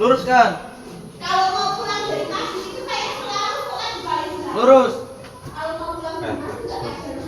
Luruskan. Kalau mau pulang dari masjid itu kayak selalu sholat di balik belakang. Lurus. Kalau mau pulang dari masjid juga kayak gitu.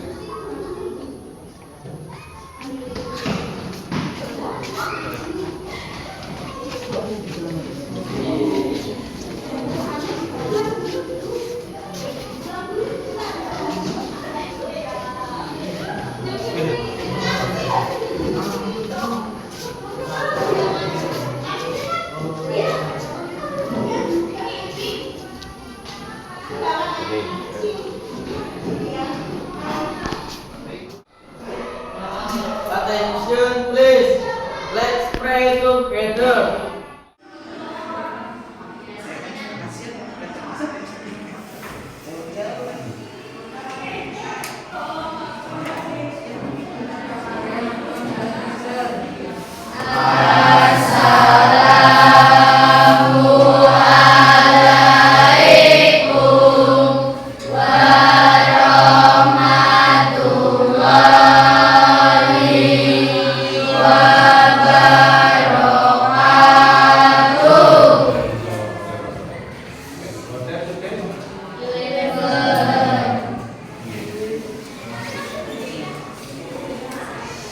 Attention please. Let's pray together.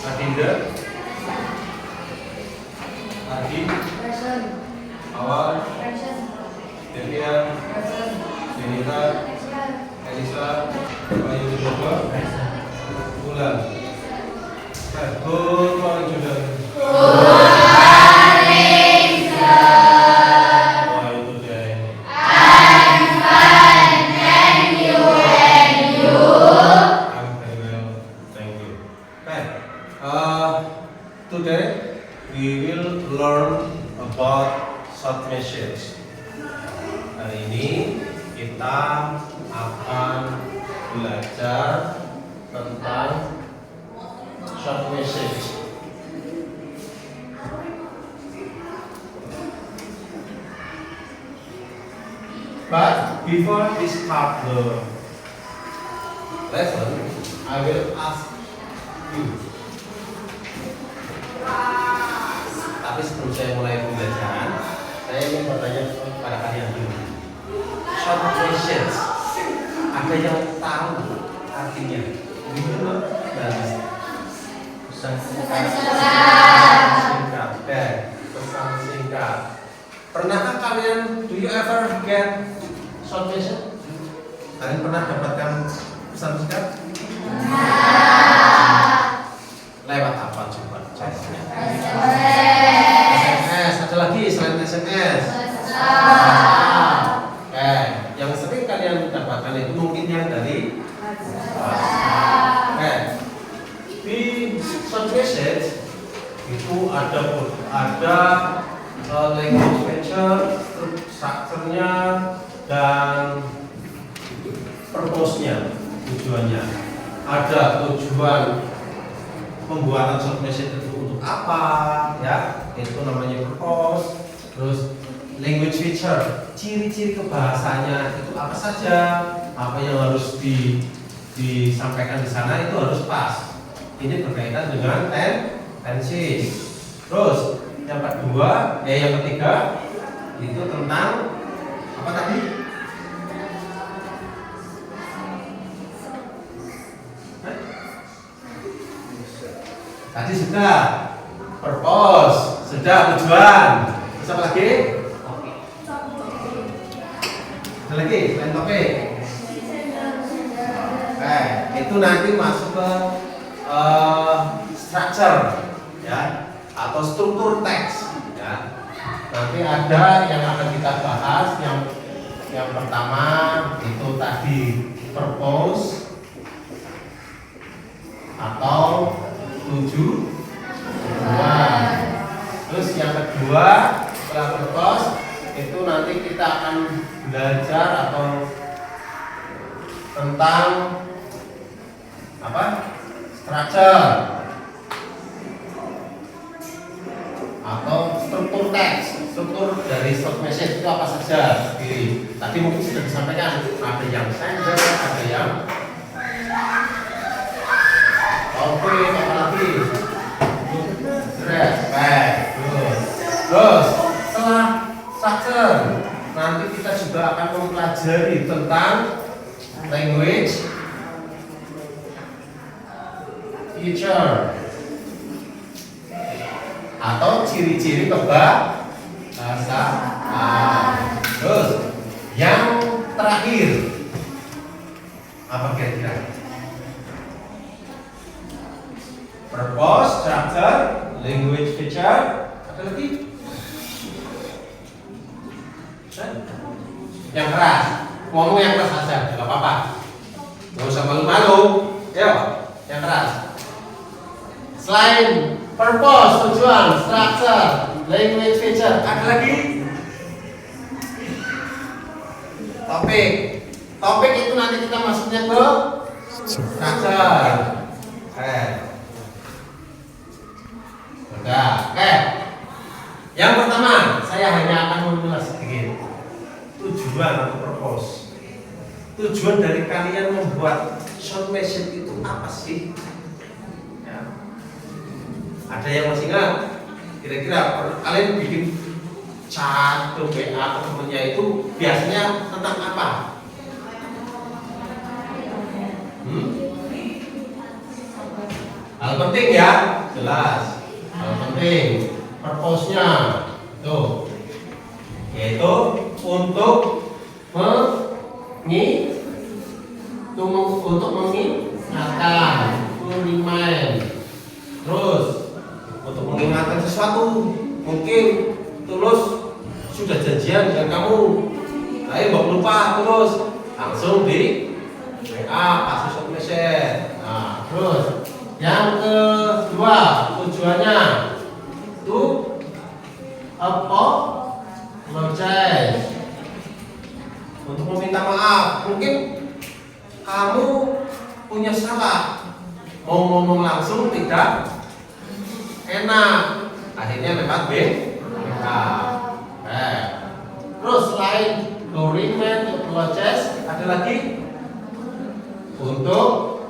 Adinda, Adi, Present. Awal, Present. Devian, Present. Denita, Present. Elisa, Bayu Widodo, Bulan. Good morning, children. How are you today? I'm very well, thank you. Right. Today we will learn about short message. Hari ini kita akan belajar tentang short message. But before we start the lesson, I will ask you. Tapi sebelum saya mulai pembelajaran, saya ingin bertanya kepada kalian dulu. Short message, ada yang tahu artinya? Gitu pesan singkat. Singkat. Pesan singkat. Pernahkah kalian, do you ever get short message? Kalian pernah dapatkan pesan singkat? Lewat apa coba? Contohnya. SMS. Ada lagi selain SMS? Yang sering kalian dapatkan itu mungkin yang dari di short message itu ada language feature, strukturnya dan purpose-nya, tujuannya. Ada tujuan pembuatan short message itu untuk apa, ya? Itu namanya purpose. Terus language feature, ciri-ciri kebahasanya itu apa saja, apa yang harus disampaikan di sana itu harus pas. Ini berkaitan dengan tensi. Terus yang ketiga itu tentang apa tadi? Tadi sudah purpose, sudah tujuan. Terus apa lagi? Ada lagi selain topik? Itu nanti masuk ke structure, ya, atau struktur teks, ya. Nanti ada yang akan kita bahas. Yang pertama itu tadi purpose atau tujuan. Terus yang kedua setelah purpose itu nanti kita akan belajar atau tentang apa? Structure atau struktur teks. Struktur dari short message itu apa saja? Tadi mungkin sudah disampaikan, ada yang sender, ada yang oke, apa lagi? Terus setelah language feature atau ciri-ciri kebahasaan. Terus yang terakhir apa kira-kira? Purpose, structure, language feature, ada lagi? Yang keras, ngomong yang keras aja, nggak apa-apa. Nggak usah malu-malu, ya. Yang keras. Selain purpose, tujuan, structure, language feature, ada lagi? Topik. Topik itu nanti kita masuknya ke structure. Udah, oke. Yang pertama, saya hanya akan mengulas sedikit tujuan atau purpose. Tujuan dari kalian membuat short message itu apa sih? Ya. Ada yang masih ingat? Kira-kira kalian bikin chat ke WA ke temennya itu biasanya tentang apa? Hal penting ya, jelas. Hal penting, purpose-nya tuh, yaitu untuk mengingatkan, remind. Terus untuk mengingatkan sesuatu, mungkin Tulus sudah janjian dengan kamu, tapi nggak lupa terus langsung di WA kasih short message. Nah, terus yang kedua tujuannya itu apologize, untuk meminta maaf. Mungkin kamu punya salah, mau ngomong langsung tidak enak, akhirnya lewat WA. Terus selain to remind, to apologize, ada lagi untuk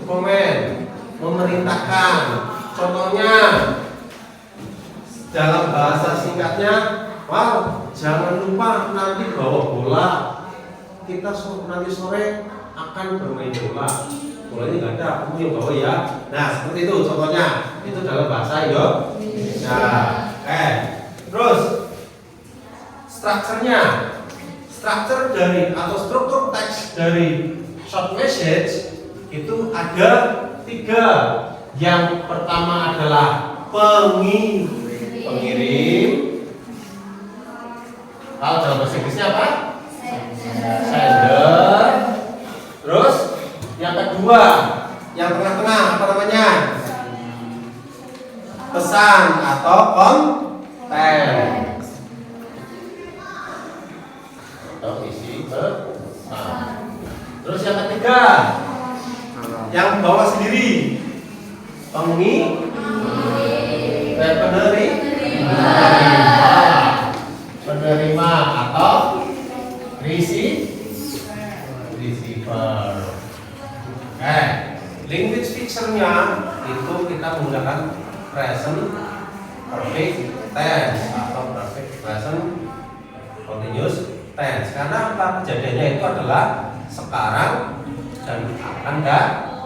komen, memerintahkan. Contohnya dalam bahasa singkatnya, wow, jangan lupa nanti bawa bola, kita nanti sore akan bermain bola. Bolanya nggak ada, kamu yang bawa ya. Nah, seperti itu contohnya. Itu dalam bahasa Indonesia. Terus struktur dari atau struktur teks dari short message itu ada 3. Yang pertama adalah pengirim. Kalau dalam bahasa Inggrisnya apa? Sender. Terus yang kedua, yang tengah-tengah apa namanya? Pesan atau konten atau isi pesan. Terus yang ketiga, yang bawa sendiri, penerima atau receiver. Language feature-nya itu kita menggunakan present perfect tense atau perfect present continuous tense. Karena apa? Kejadiannya itu adalah sekarang dan akan datang.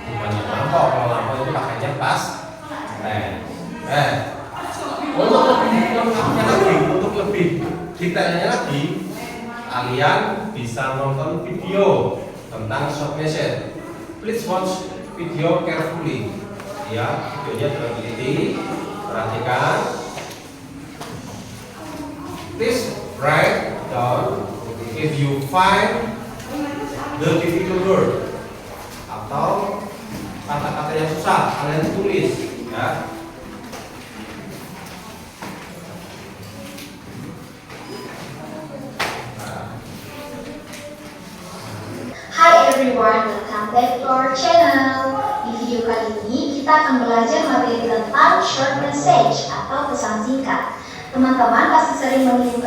Bukannya lampau, kalau lampau itu pakainya pas tense. Untuk lebih detailnya lagi, kalian bisa nonton video tentang short message. Please watch video carefully. Ya, videonya dengan teliti, perhatikan. Please write down if you find the difficult word atau kata-kata yang susah, kalian tulis ya. Hi everyone, welcome back to our channel. Di video kali ini kita akan belajar materi tentang short message atau pesan singkat. Teman-teman pasti sering mengirim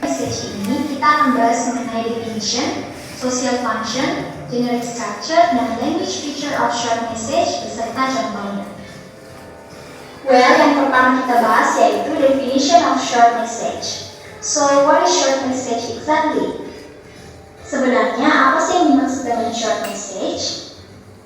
message ini. Kita akan bahas mengenai definition, social function, generic structure, dan language feature of short message beserta contohnya. Well, yang pertama kita bahas yaitu definition of short message. So, what is short message exactly? Sebenarnya apa sih yang dimaksud dengan short message?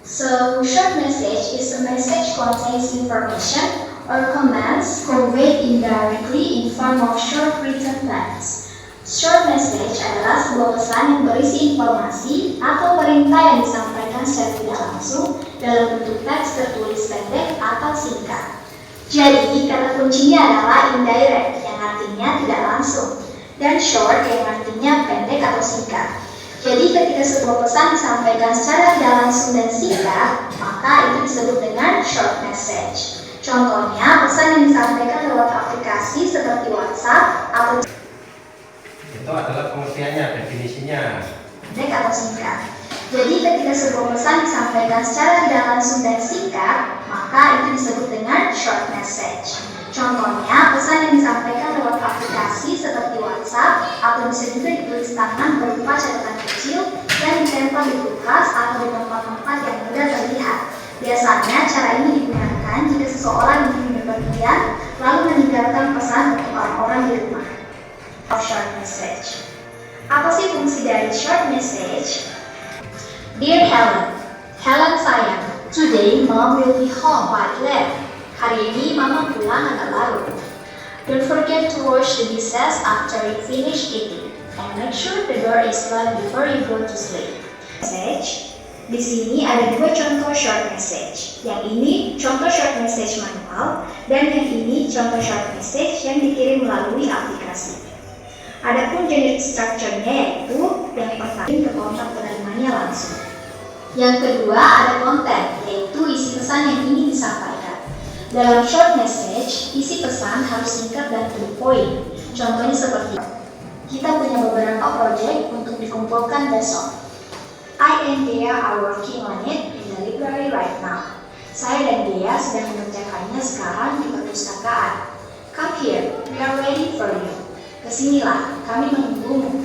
So, short message is a message contains information or commands conveyed indirectly in form of short written text. Short message adalah sebuah pesan yang berisi informasi atau perintah yang disampaikan secara tidak langsung dalam bentuk teks tertulis pendek atau singkat. Jadi, kata kuncinya adalah indirect yang artinya tidak langsung dan short yang artinya pendek atau singkat. Jadi, ketika sebuah pesan disampaikan secara tidak langsung dan singkat, maka itu disebut dengan short message. Contohnya, pesan yang disampaikan lewat aplikasi seperti WhatsApp atau Itu adalah pengertiannya, definisinya. pendek atau singkat. Jadi ketika sebuah pesan disampaikan secara tidak langsung dan singkat, maka itu disebut dengan short message. Contohnya, pesan yang disampaikan lewat aplikasi seperti WhatsApp atau bisa juga ditulis tangan berupa catatan kecil yang ditempel di kulkas atau di tempat-tempat yang mudah terlihat. Biasanya cara ini digunakan jika seseorang ingin bepergian lalu meninggalkan pesan untuk orang-orang di rumah. Short message. Apa sih fungsi dari short message? Dear Helen sayang, today Mom will be home by 11. Hari ini Mama pulang agak larut. Don't forget to wash the dishes after you finish eating, and make sure the door is locked before you go to sleep. Message. Di sini ada dua contoh short message. Yang ini contoh short message manual, dan yang ini contoh short message yang dikirim melalui aplikasi. Adapun generic structure-nya yaitu yang pertama ke kontak penerimanya langsung. Yang kedua ada konten, yaitu isi pesan yang ingin disampaikan. Dalam short message, isi pesan harus singkat dan to the point. Contohnya seperti kita punya beberapa proyek untuk dikumpulkan besok. I and Dea are working on it in the library right now. Saya dan Dea sedang mengerjakannya sekarang di perpustakaan. Come here, we are waiting for you. Kesinilah, kami menunggumu.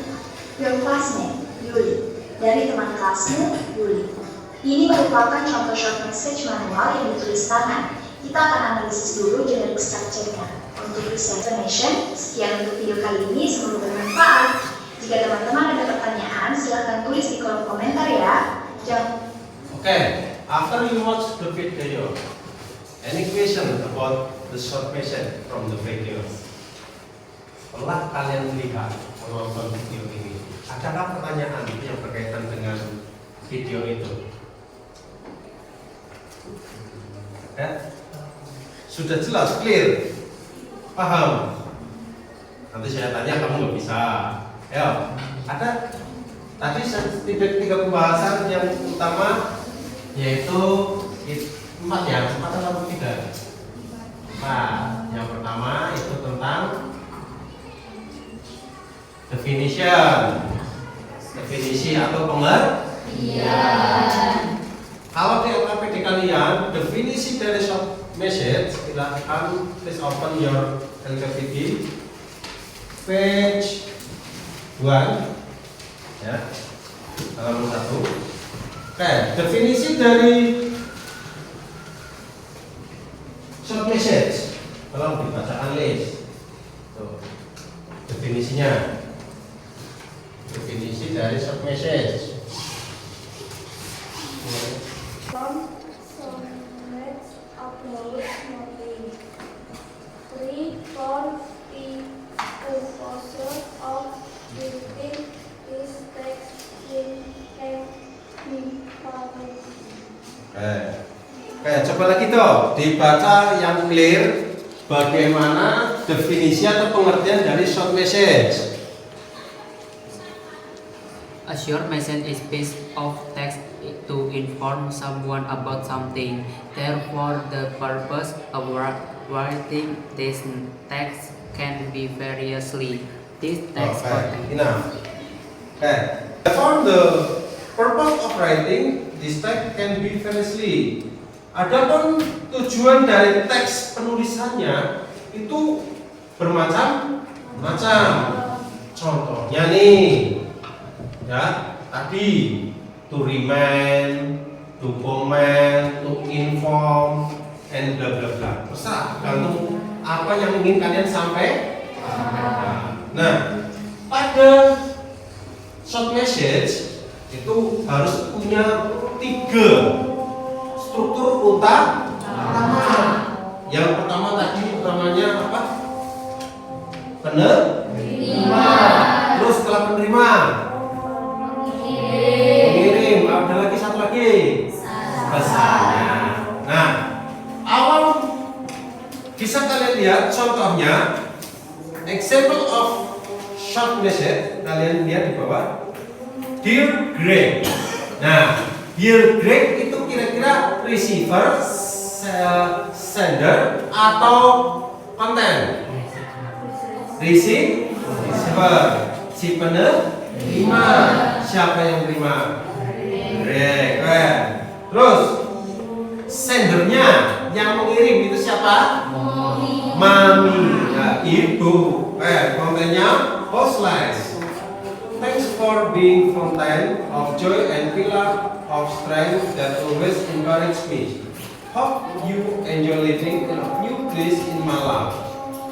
Your classmate, Yuli. Dari teman kelasmu, Yuli. Ini merupakan contoh short message manual yang ditulis tangan. Kita akan analisis dulu generic structure-nya. Untuk presentation, sekian untuk video kali ini, semoga bermanfaat. Jika teman-teman ada pertanyaan, silahkan tulis di kolom komentar ya. Okay, after you watch the video, any question about the short message from the video? Setelah kalian lihat menonton video ini, adakah pertanyaan yang berkaitan dengan video itu? Sudah jelas, clear, paham? Nanti saya tanya, kamu nggak bisa. Ya, ada tadi tiga pembahasan yang utama, yaitu 4 ya, 4 atau 3? 4. Yang pertama itu tentang definisi atau pengertian. Kalau di LKPD kalian, definisi dari short message, silakan please open your LKPD page 1 ya, halaman 1. Oke, definisi dari short message, tolong dibacakan list. Tuh, definisinya. Definisi dari short message. Some words upload nothing. 3. For the purpose of editing this text in Oke, coba lagi toh dibaca yang clear bagaimana definisi atau pengertian dari short message. A short message is piece of text to inform someone about something. Therefore, the purpose of writing this text can be variously. This text Enough. Okay. For the purpose of writing this text can be variously. Adapun tujuan dari teks penulisannya itu bermacam-macam. Contohnya nih, ya tadi to remind, to comment, to inform, and bla bla bla. Terserah, tergantung apa yang ingin kalian sampaikan. Nah, pada short message itu harus punya 3 struktur utama. Yang pertama tadi namanya apa? Penerima. Terus setelah penerima, pengirim. Ada lagi satu lagi, pesannya. Nah, awal bisa kalian lihat contohnya, example of short message. Kalian lihat di bawah, Dear Greg. Nah, Dear Greg itu kira-kira receiver, sender, atau konten? Receiver. Si penerima. Siapa yang terima? Greg. Terus sendernya, yang mengirim itu siapa? Mami. Ya, ibu. Kontennya Postlice. Thanks for being fountain of joy and pillar of strength that always encourage me. Hope you enjoy living in a new place in Malang.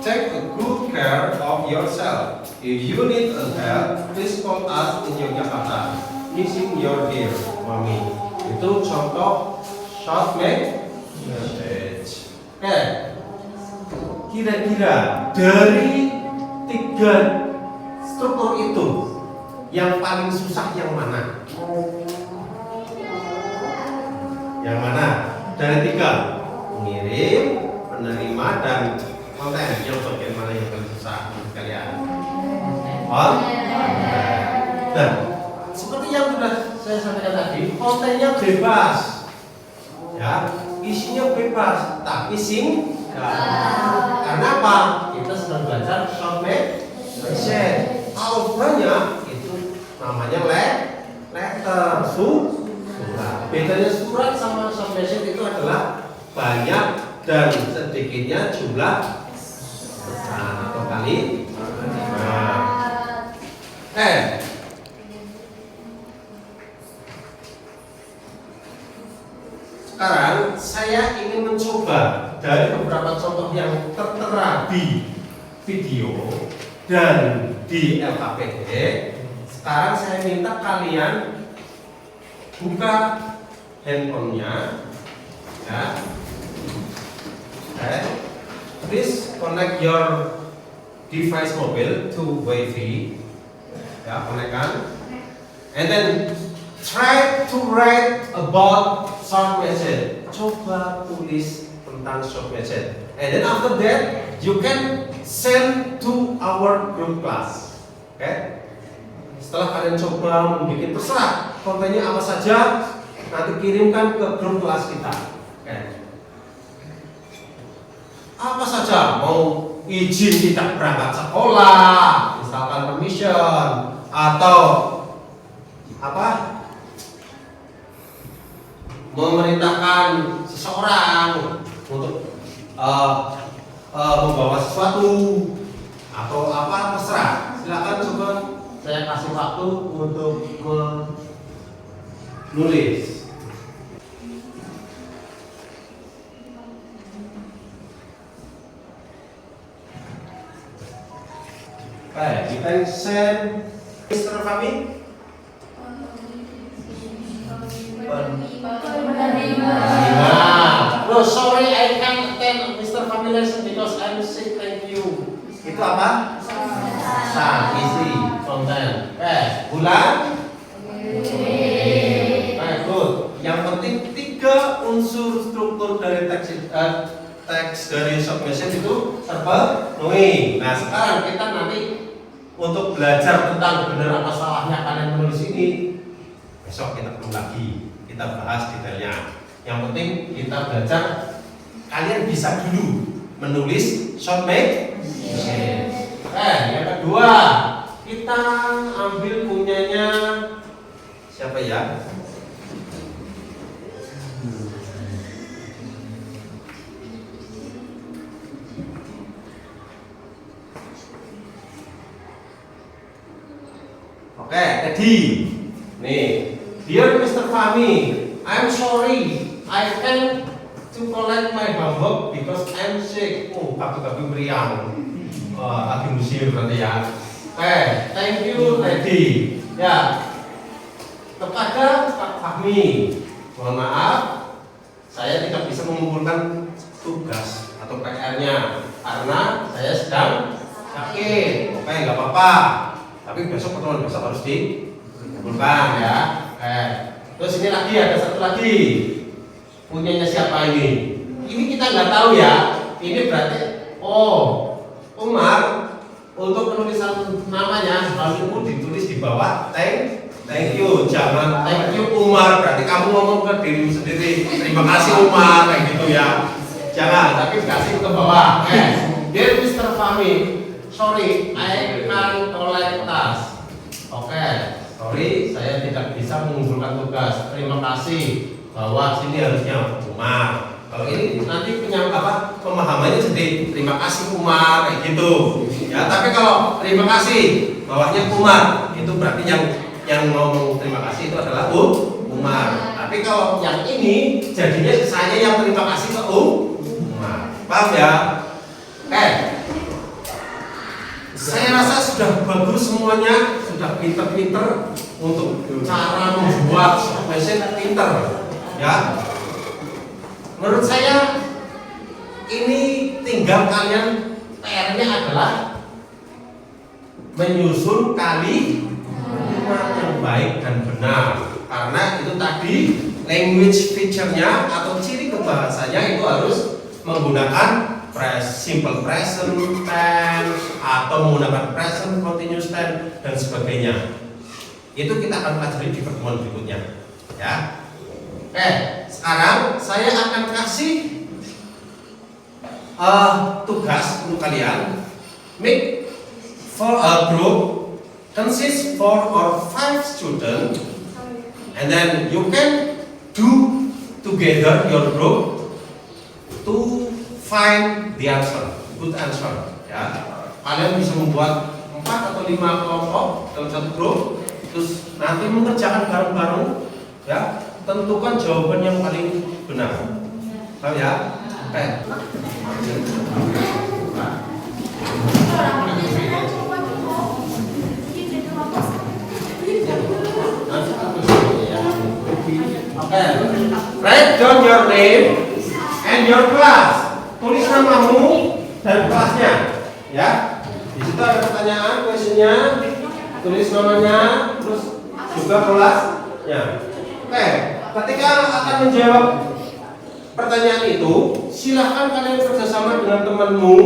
Take a good care of yourself. If you need help, please call us in Yogyakarta. Missing your dear mommy. Itu contoh short message. Kira-kira dari 3 struktur itu yang paling susah yang mana? Yang mana? Dari 3, mengirim, penerima, dan konten. Yang bagian mana yang paling susah menurut kalian? Dan seperti yang sudah saya sampaikan tadi, kontennya bebas, ya, isinya bebas, tapi singkat. Karena apa? Kita sedang belajar short message. Kalau banyak itu namanya letter, surat. Bedanya surat sama short message itu adalah banyak dan sedikitnya jumlah pesan atau kali. Sekarang saya ingin mencoba dari beberapa contoh yang tertera di video dan di LKPD. Sekarang saya minta kalian buka handphonenya, ya. Please connect your device mobile to Wi-Fi, ya, konekkan. And then try to write about short message. Coba tulis tentang short message. And then after that, you can send to our group class. Okay? Setelah kalian coba membuat, terserah kontennya apa saja, nanti kirimkan ke grup kelas kita. Okay? Apa saja, mau izin kita berangkat sekolah, misalkan permission, atau apa, memerintahkan seseorang untuk membawa sesuatu atau apa, terserah. Silakan coba saya kasih waktu untuk menulis. You can send Mr. Fahmi. No, sorry, I can't attend Mr. Fahmi lesson because I'm sick. Thank you. Itu apa? Pesan, isi, konten. Bulan. Good. Yang penting 3 unsur struktur dari teks dari short message itu terpenuhi. Nah, sekarang kita nanti untuk belajar tentang benar apa salahnya kalian menulis ini, besok kita ketemu lagi, kita bahas detailnya. Yang penting kita belajar, kalian bisa dulu menulis short message. Yang kedua, kita ambil punyanya siapa ya? Oke, jadi nih, dear Mr. Fahmi, I'm sorry, I can't to collect my homework because I'm sick. Oh, kabeh meriang. Lagi musim berarti ya. Thank you Lady. Ya. Kepada Pak Fahmi, mohon maaf, saya tidak bisa mengumpulkan tugas atau PR-nya karena saya sedang sakit. Oke, nggak apa-apa. Tapi besok pertemuan besok harus dikumpulkan ya. Terus ini lagi ada satu lagi. Punyanya siapa ini? Ini kita nggak tahu ya. Ini berarti Umar untuk penulisan namanya harus ditulis di bawah thank you. Jangan thank you Umar, berarti kamu ngomong ke dirimu sendiri. Terima kasih Umar kayak gitu ya. Jangan, tapi kasih ke bawah. Dear Mr. Fahmi, sorry, I can't collect task. Oke, sorry, saya tidak bisa mengumpulkan tugas. Terima kasih. Bahwa sini harusnya Umar. Kalau ini nanti pemahamannya jadi terima kasih Umar kayak gitu. Ya, tapi kalau terima kasih bawahnya Umar, itu berarti yang ngomong terima kasih itu adalah Umar. Tapi kalau yang ini jadinya saya yang terima kasih ke Umar. Paham ya? Saya rasa sudah bagus semuanya, sudah pinter-pinter untuk cara membuat mesin pinter. Ya, menurut saya ini tinggal kalian PR-nya adalah menyusun kalimat yang baik dan benar. Karena itu tadi language feature-nya atau ciri kebahasanya itu harus menggunakan simple present tense atau menggunakan present continuous tense dan sebagainya. Itu kita akan pelajari di pertemuan berikutnya. Ya. Sekarang saya akan kasih tugas untuk kalian. Make for a group consists 4 or 5 students, and then you can do together your group to find the answer, good answer. Ya, kalian bisa membuat 4 atau 5 kelompok dalam satu grup, terus nanti mengerjakan bareng-bareng. Ya. Tentukan jawaban yang paling benar. Paham ya? Write down your name and your class. Tulis namamu dan kelasnya. Ya. Di situ ada pertanyaan, questionnya. Tulis namanya, terus juga kelasnya. Ketika akan menjawab pertanyaan itu, silahkan kalian kerjasama dengan temanmu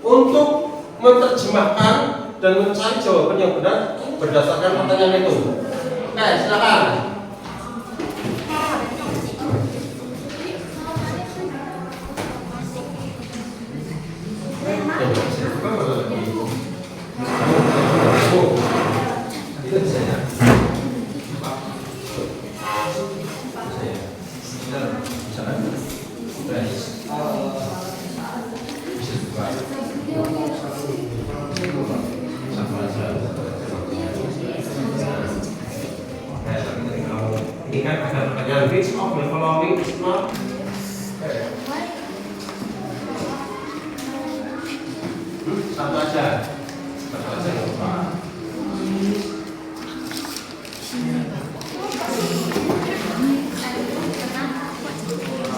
untuk menerjemahkan dan mencari jawaban yang benar berdasarkan pertanyaan itu. Silakan. Ini kan ada pertanyaan which of the following is not satu aja lupa.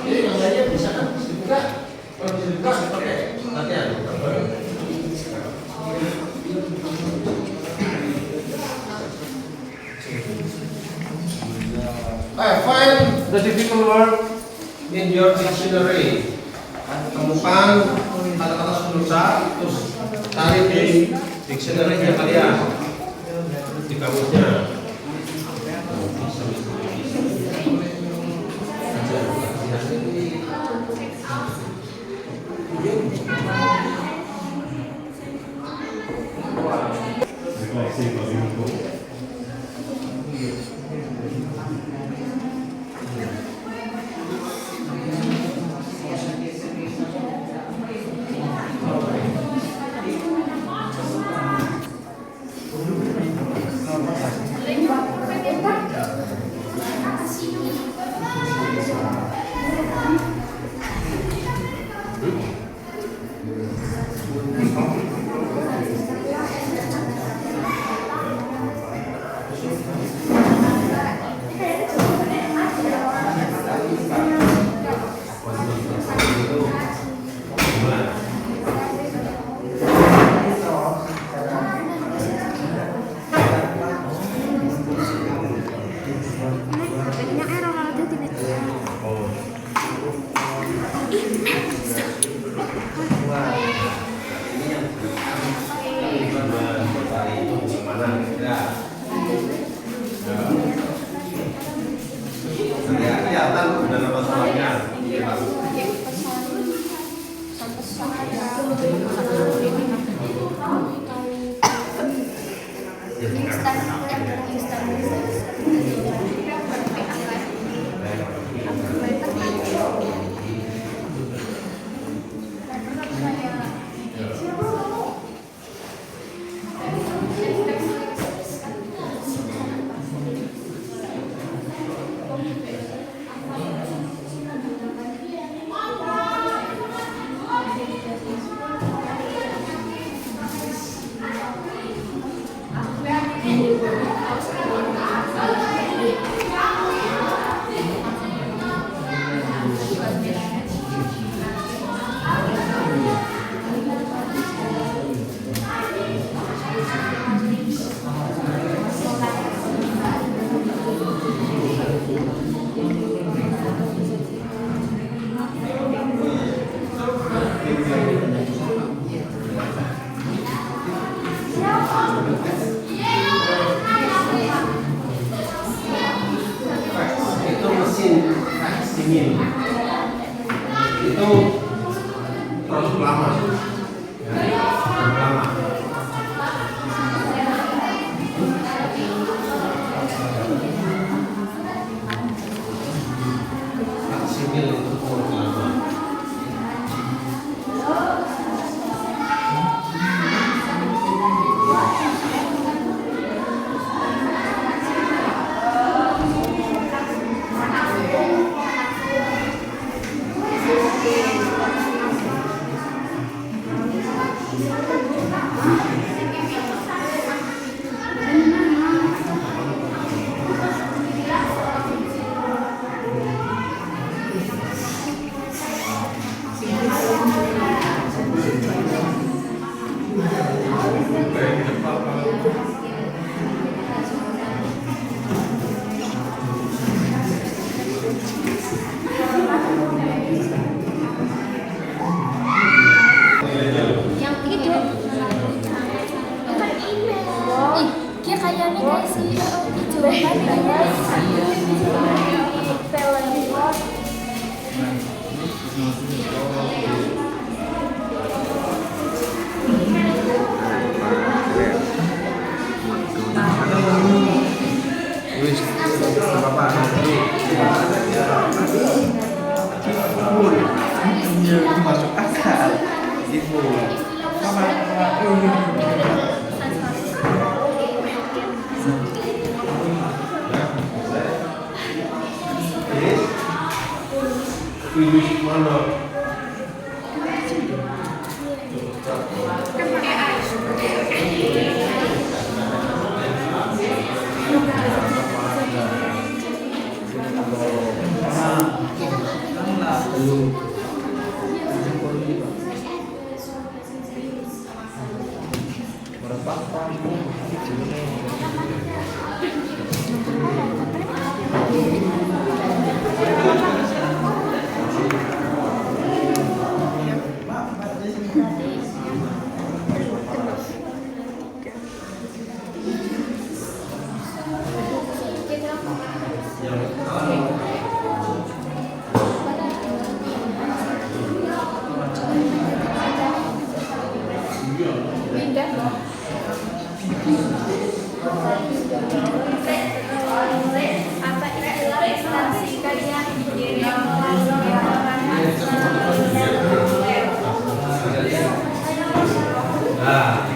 Ini yang lainnya bisa kan dibuka, kalau dibuka oke latihan. Find the difficult word in your dictionary. Temukan kata-kata susah, terus cari di dictionary-nya kalian, di kamusnya. Itu mesin dingin. Itu produk lama. Ya, produk lama. Simil itu produk lama. Yang itu. Ih, dia kayaknya kayak si itu masuk akal ibu Pilih mana? apa istilah instansi kalian Nah.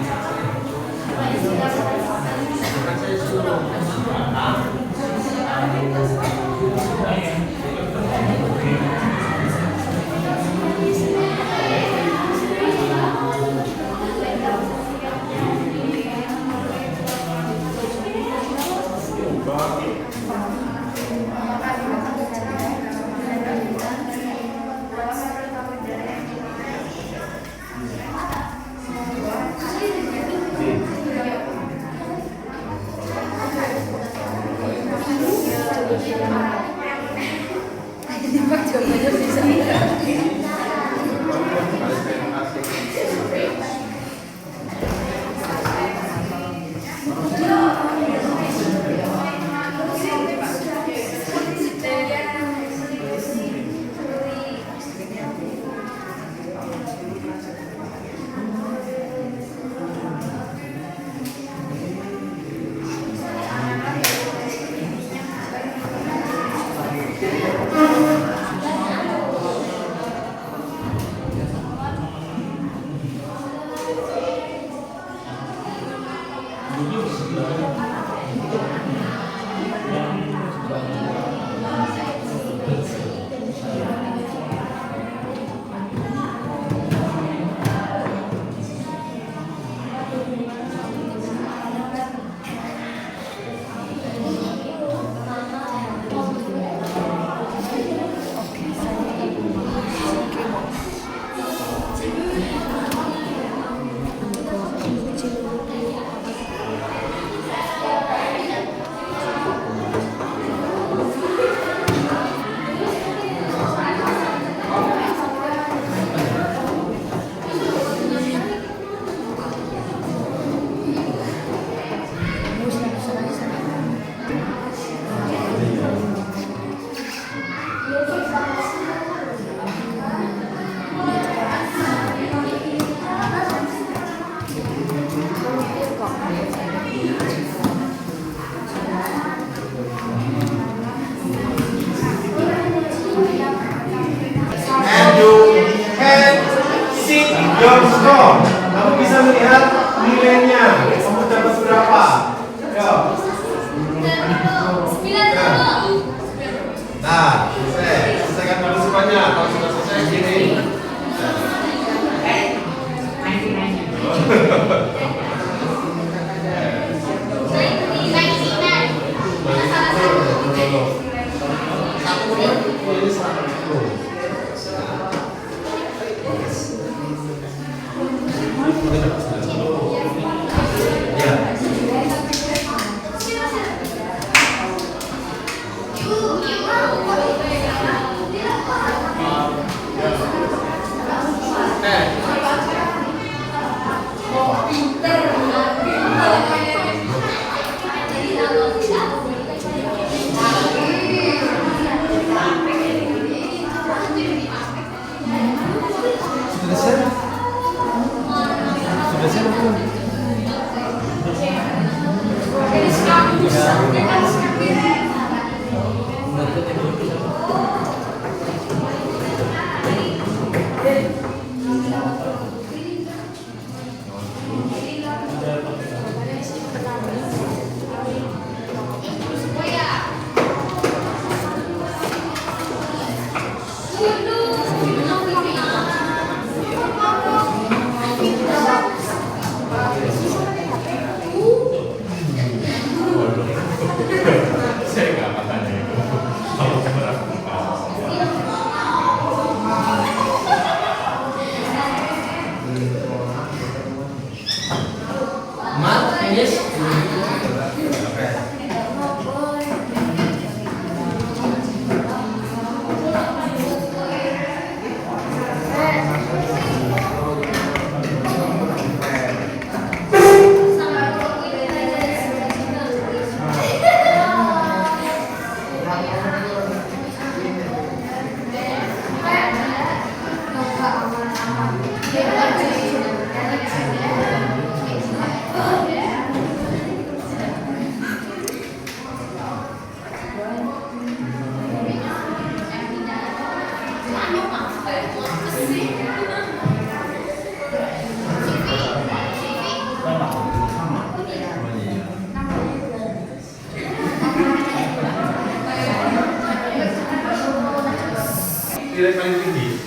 Score. Kamu bisa melihat nilainya. Kamu dapat berapa? Yo. Nah, selesaikan dulu semuanya. Kalau sudah selesai gini. Nilai paling tinggi.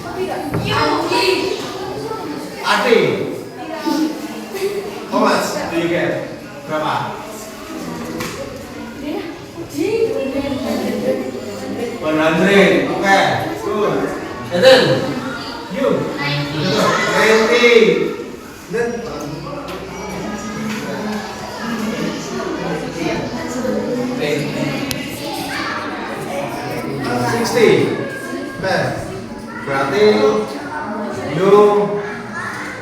Ade. How much do you get? Berapa? 100. Okay. Good. And then you. 90. Then 60. Berarti you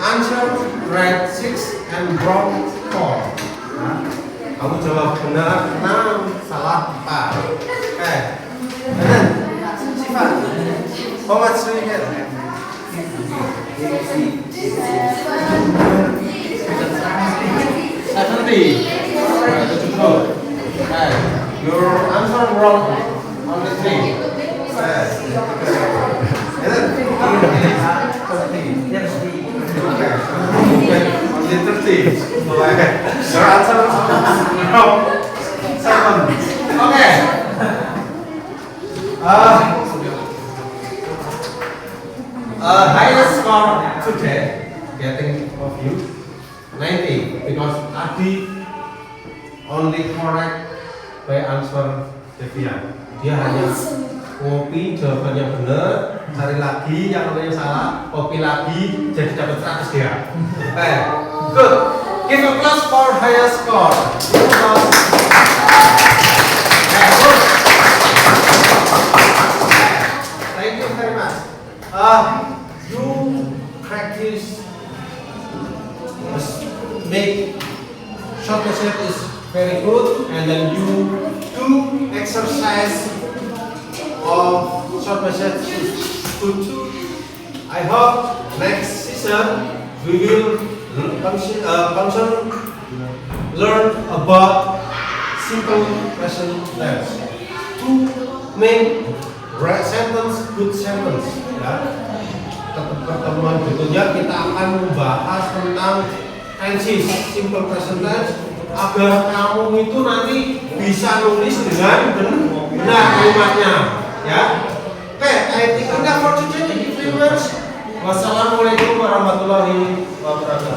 answer right 6 and wrong 4. Kamu jawab benar 6, salah 4. Okay. And then Sifat, how much do you get? 70. Good. Okay. Your answer wrong only 3. Only 30. Your answer wrong 7. Okay. Highest score today, getting of you 90 because Adi only correct by answer Devian. Dia hanya kopi jawabannya benar, cari lagi yang namanya salah, kopi lagi, jadi dapat 100 dia. Okay, good. Give a plus for higher score. Okay, good. Thank you very much. You practice, make short message is very good, and then you do exercise of short message is good too. I hope next season we will learn about simple question letters to make right sentence, good sentence. Yeah? pertemuan berikutnya kita akan membahas tentang tenses, simple present tense, agar kamu itu nanti bisa nulis dengan benar kalimatnya, ya. Oke, I think enough for today. Thank you very much. Wassalamualaikum warahmatullahi wabarakatuh.